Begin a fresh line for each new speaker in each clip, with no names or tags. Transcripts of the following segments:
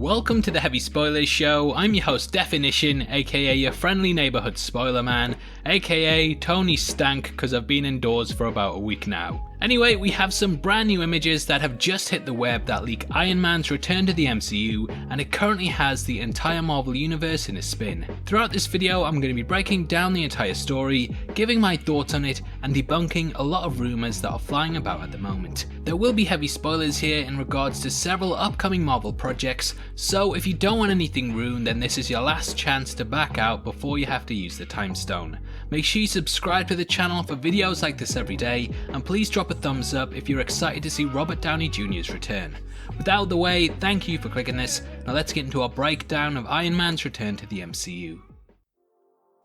Welcome to the Heavy Spoilers Show. I'm your host Definition, aka your friendly neighbourhood spoiler man, aka Tony Stank, cause I've been indoors for about a week now. Anyway, we have some brand new images that have just hit the web that leak Iron Man's return to the MCU, and it currently has the entire Marvel Universe in a spin. Throughout this video, I'm going to be breaking down the entire story, giving my thoughts on it, and debunking a lot of rumours that are flying about at the moment. There will be heavy spoilers here in regards to several upcoming Marvel projects, so if you don't want anything ruined, then this is your last chance to back out before you have to use the timestone. Make sure you subscribe to the channel for videos like this every day, and please drop a thumbs up if you're excited to see Robert Downey Jr.'s return. With that out of the way, thank you for clicking this. Now let's get into our breakdown of Iron Man's return to the MCU.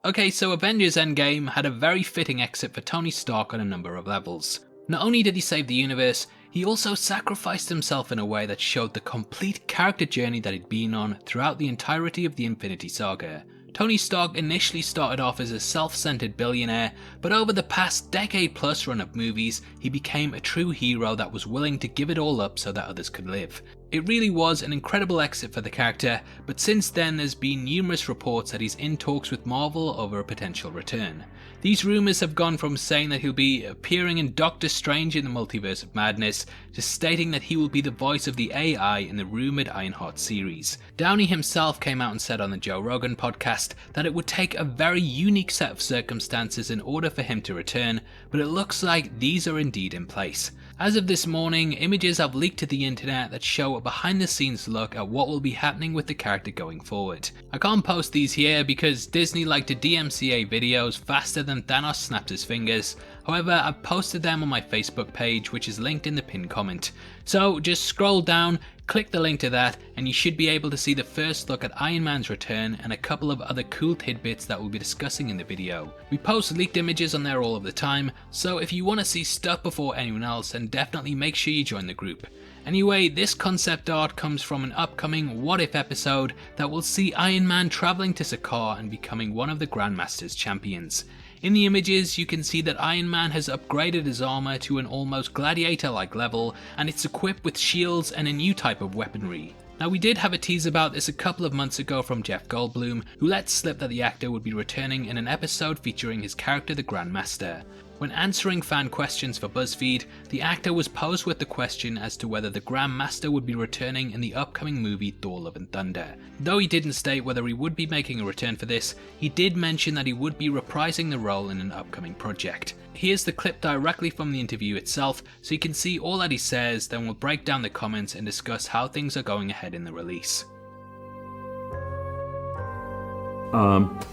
Okay, so Avengers Endgame had a very fitting exit for Tony Stark on a number of levels. Not only did he save the universe, he also sacrificed himself in a way that showed the complete character journey that he'd been on throughout the entirety of the Infinity Saga. Tony Stark initially started off as a self-centered billionaire, but over the past decade-plus run of movies, he became a true hero that was willing to give it all up so that others could live. It really was an incredible exit for the character, but since then there's been numerous reports that he's in talks with Marvel over a potential return. These rumours have gone from saying that he'll be appearing in Doctor Strange in the Multiverse of Madness, to stating that he will be the voice of the AI in the rumoured Ironheart series. Downey himself came out and said on the Joe Rogan podcast that it would take a very unique set of circumstances in order for him to return, but it looks like these are indeed in place. As of this morning, images have leaked to the internet that show a behind the scenes look at what will be happening with the character going forward. I can't post these here because Disney like to DMCA videos faster than Thanos snaps his fingers. However, I've posted them on my Facebook page, which is linked in the pinned comment. So just scroll down, click the link to that, and you should be able to see the first look at Iron Man's return and a couple of other cool tidbits that we'll be discussing in the video. We post leaked images on there all of the time, so if you want to see stuff before anyone else, then definitely make sure you join the group. Anyway, this concept art comes from an upcoming What If episode that will see Iron Man travelling to Sakaar and becoming one of the Grandmaster's champions. In the images, you can see that Iron Man has upgraded his armour to an almost gladiator-like level, and it's equipped with shields and a new type of weaponry. Now, we did have a tease about this a couple of months ago from Jeff Goldblum, who let slip that the actor would be returning in an episode featuring his character the Grandmaster. When answering fan questions for BuzzFeed, the actor was posed with the question as to whether the Grandmaster would be returning in the upcoming movie Thor: Love and Thunder. Though he didn't state whether he would be making a return for this, he did mention that he would be reprising the role in an upcoming project. Here's the clip directly from the interview itself, so you can see all that he says, then we'll break down the comments and discuss how things are going ahead in the release.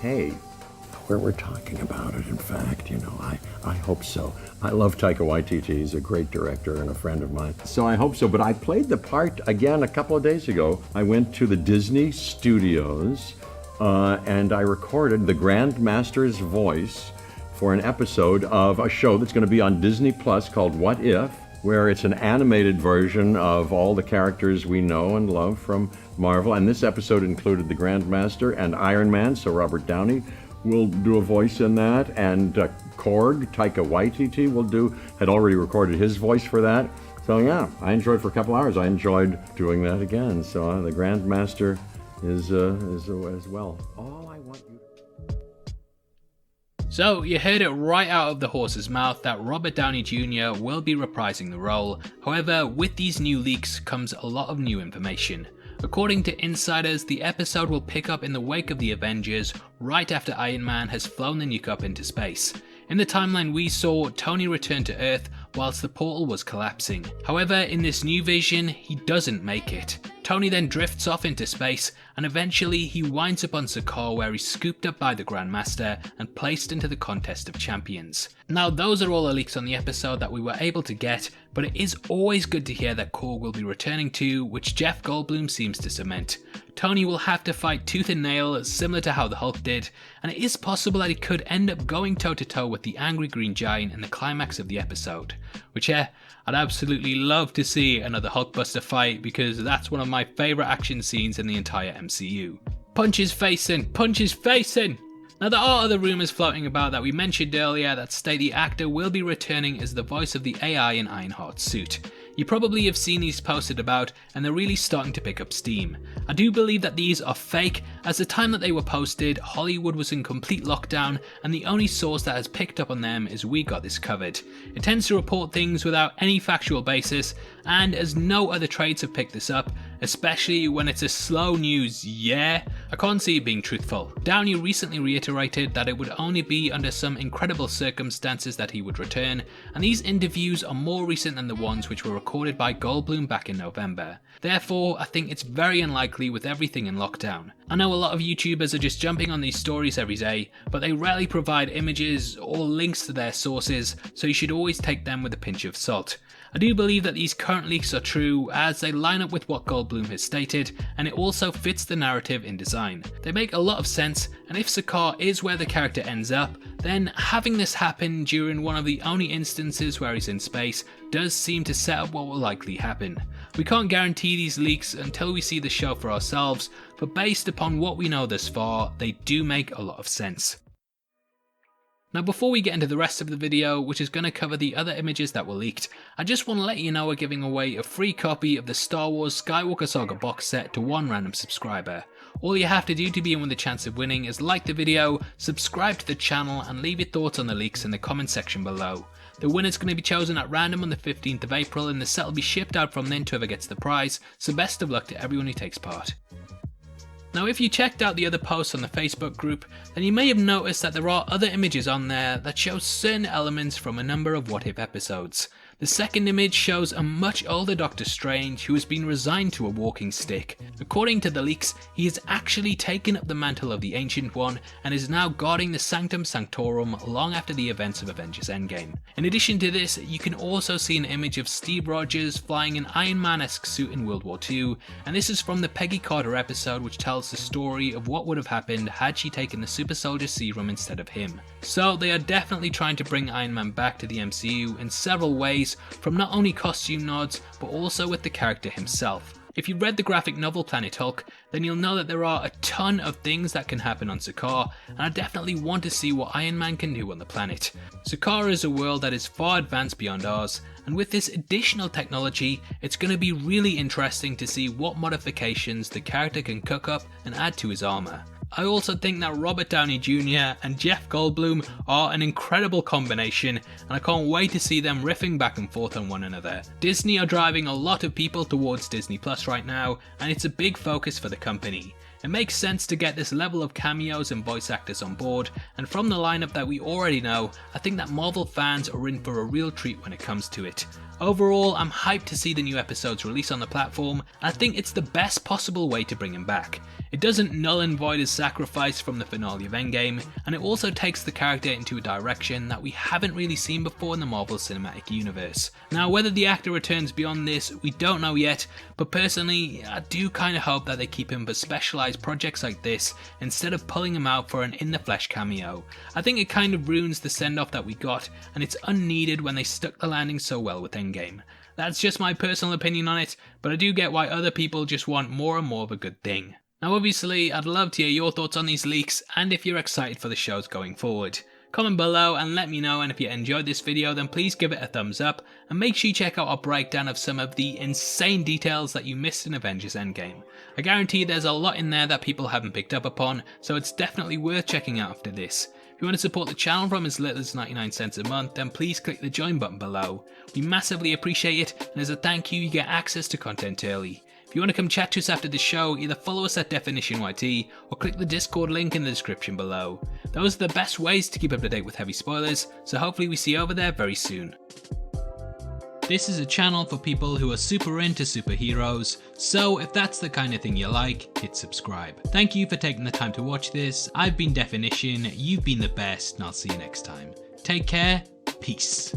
Hey. We're talking about it, in fact, I hope so. I love Taika Waititi, he's a great director and a friend of mine. So I hope so, but I played the part again a couple of days ago. I went to the Disney Studios and I recorded the Grandmaster's voice for an episode of a show that's going to be on Disney Plus called What If, where it's an animated version of all the characters we know and love from Marvel. And this episode included the Grandmaster and Iron Man, so Robert Downey will do a voice in that, and Korg, Taika Waititi had already recorded his voice for that. So yeah, I enjoyed for a couple hours. I enjoyed doing that again. So the Grandmaster is as well. All I want you.
So you heard it right out of the horse's mouth that Robert Downey Jr. will be reprising the role. However, with these new leaks comes a lot of new information. According to insiders, the episode will pick up in the wake of the Avengers, right after Iron Man has flown the nuke up into space. In the timeline we saw, Tony returned to Earth whilst the portal was collapsing. However, in this new vision, he doesn't make it. Tony then drifts off into space, and eventually he winds up on Sakaar, where he's scooped up by the Grandmaster and placed into the Contest of Champions. Now, those are all the leaks on the episode that we were able to get, but it is always good to hear that Korg will be returning too, which Jeff Goldblum seems to cement. Tony will have to fight tooth and nail, similar to how the Hulk did, and it is possible that he could end up going toe to toe with the angry green giant in the climax of the episode, which I'd absolutely love to see another Hulkbuster fight, because that's one of my favourite action scenes in the entire MCU. Punch his face in! Punch his face in! Now, there are other rumours floating about that we mentioned earlier that state the actor will be returning as the voice of the AI in Ironheart's suit. You probably have seen these posted about, and they're really starting to pick up steam. I do believe that these are fake, as the time that they were posted, Hollywood was in complete lockdown, and the only source that has picked up on them is We Got This Covered. It tends to report things without any factual basis, and as no other trades have picked this up, especially when it's a slow news I can't see it being truthful. Downey recently reiterated that it would only be under some incredible circumstances that he would return, and these interviews are more recent than the ones which were recorded by Goldblum back in November. Therefore, I think it's very unlikely with everything in lockdown. I know a lot of YouTubers are just jumping on these stories every day, but they rarely provide images or links to their sources, so you should always take them with a pinch of salt. I do believe that these current leaks are true, as they line up with what Goldblum has stated, and it also fits the narrative in design. They make a lot of sense, and if Sakaar is where the character ends up, then having this happen during one of the only instances where he's in space does seem to set up what will likely happen. We can't guarantee these leaks until we see the show for ourselves, but based upon what we know thus far, they do make a lot of sense. Now before we get into the rest of the video, which is going to cover the other images that were leaked, I just want to let you know we're giving away a free copy of the Star Wars Skywalker Saga box set to one random subscriber. All you have to do to be in with a chance of winning is like the video, subscribe to the channel, and leave your thoughts on the leaks in the comment section below. The winner's going to be chosen at random on the 15th of April, and the set will be shipped out from then to whoever gets the prize, so best of luck to everyone who takes part. Now if you checked out the other posts on the Facebook group, then you may have noticed that there are other images on there that show certain elements from a number of What If episodes. The second image shows a much older Doctor Strange who has been resigned to a walking stick. According to the leaks, he has actually taken up the mantle of the Ancient One and is now guarding the Sanctum Sanctorum long after the events of Avengers Endgame. In addition to this, you can also see an image of Steve Rogers flying an Iron Man-esque suit in World War II, and this is from the Peggy Carter episode, which tells the story of what would have happened had she taken the super soldier serum instead of him. So they are definitely trying to bring Iron Man back to the MCU in several ways, from not only costume nods, but also with the character himself. If you've read the graphic novel Planet Hulk, then you'll know that there are a ton of things that can happen on Sakaar, and I definitely want to see what Iron Man can do on the planet. Sakaar is a world that is far advanced beyond ours, and with this additional technology, it's going to be really interesting to see what modifications the character can cook up and add to his armour. I also think that Robert Downey Jr. and Jeff Goldblum are an incredible combination, and I can't wait to see them riffing back and forth on one another. Disney are driving a lot of people towards Disney Plus right now, and it's a big focus for the company. It makes sense to get this level of cameos and voice actors on board, and from the lineup that we already know, I think that Marvel fans are in for a real treat when it comes to it. Overall, I'm hyped to see the new episodes release on the platform, and I think it's the best possible way to bring him back. It doesn't null and void his sacrifice from the finale of Endgame, and it also takes the character into a direction that we haven't really seen before in the Marvel Cinematic Universe. Now, whether the actor returns beyond this, we don't know yet, but personally, I do kind of hope that they keep him for specialised projects like this, instead of pulling him out for an in-the-flesh cameo. I think it kind of ruins the send-off that we got, and it's unneeded when they stuck the landing so well with Endgame. That's just my personal opinion on it, but I do get why other people just want more and more of a good thing. Now obviously, I'd love to hear your thoughts on these leaks, and if you're excited for the shows going forward. Comment below and let me know, and if you enjoyed this video then please give it a thumbs up, and make sure you check out our breakdown of some of the insane details that you missed in Avengers Endgame. I guarantee there's a lot in there that people haven't picked up upon, so it's definitely worth checking out after this. If you want to support the channel from as little as 99 cents a month, then please click the join button below. We massively appreciate it, and as a thank you, you get access to content early. If you want to come chat to us after the show, either follow us at DefinitionYT or click the Discord link in the description below. Those are the best ways to keep up to date with heavy spoilers, so hopefully we see you over there very soon. This is a channel for people who are super into superheroes, so if that's the kind of thing you like, hit subscribe. Thank you for taking the time to watch this. I've been Definition, you've been the best, and I'll see you next time. Take care, peace.